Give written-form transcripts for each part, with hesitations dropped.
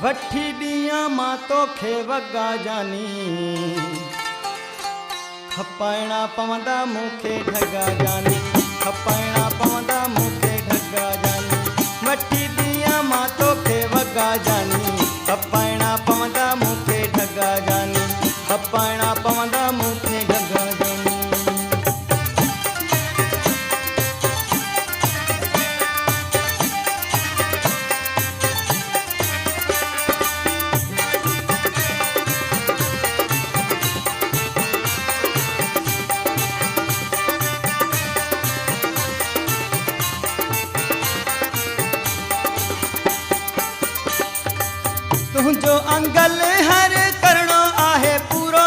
वठी दिया मां तोखे वगा जानी खपाइणा पवंदा मूंखे ढगा जानी खपाइणा पवंदा मूंखे ढगा जानी वठी दिया मां तोखे वगा जानी खपाइणा पवंदा मूंखे ढगा जानी खपाइणा पवंदा मूंखे ढगा जानी। तुझो अंगल हर करणो आहे पूरो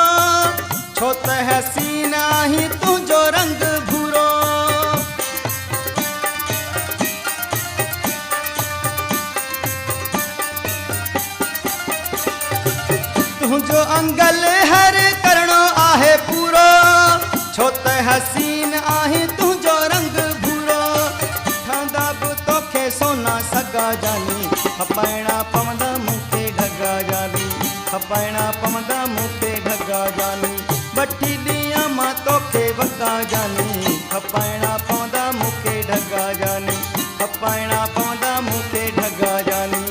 छो त हसीना ही तुझो रंग भूरो तुझो अंगल हर करणो आहे पूरो छो त हसीन आहे तुझो रंग भूरो ठंदा बि तोखे सोना सगा जानी खपाइणा पवंदा मूंखे ढगा जानी खपाइणा पवंदा मूंखे ढगा जानी वठी दिया मां तोखे वगा जानी खपाइणा पवंदा मूंखे ढगा जानी खपाइणा पवंदा मूंखे ढगा जानी।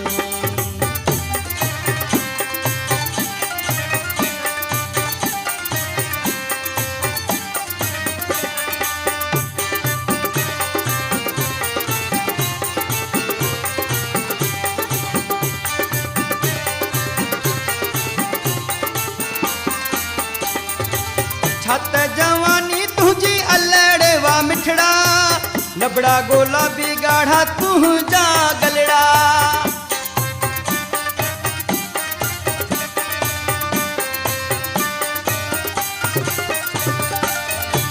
छत जवानी तुझी अल्लड़वा मिठड़ा नबड़ा गुलाबी गाढ़ा तुझा गलड़ा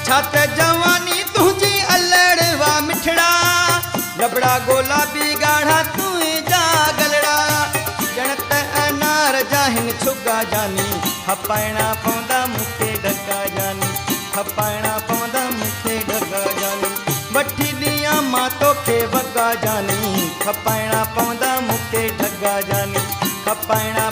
छत जवानी तुझी अल्लड़वा मिठड़ा नबड़ा गुलाबी गाढ़ा तुझा गलड़ा जणत अनार जाहिन छुगा जानी खपाइणा पवंदा मूंखे ढगा जानी खपाइणा पवंदा मूंखे ढगा जानी वठी दिया मां तोखे वगा जानी खपाइणा पवंदा मूंखे ढगा जानी खपाइणा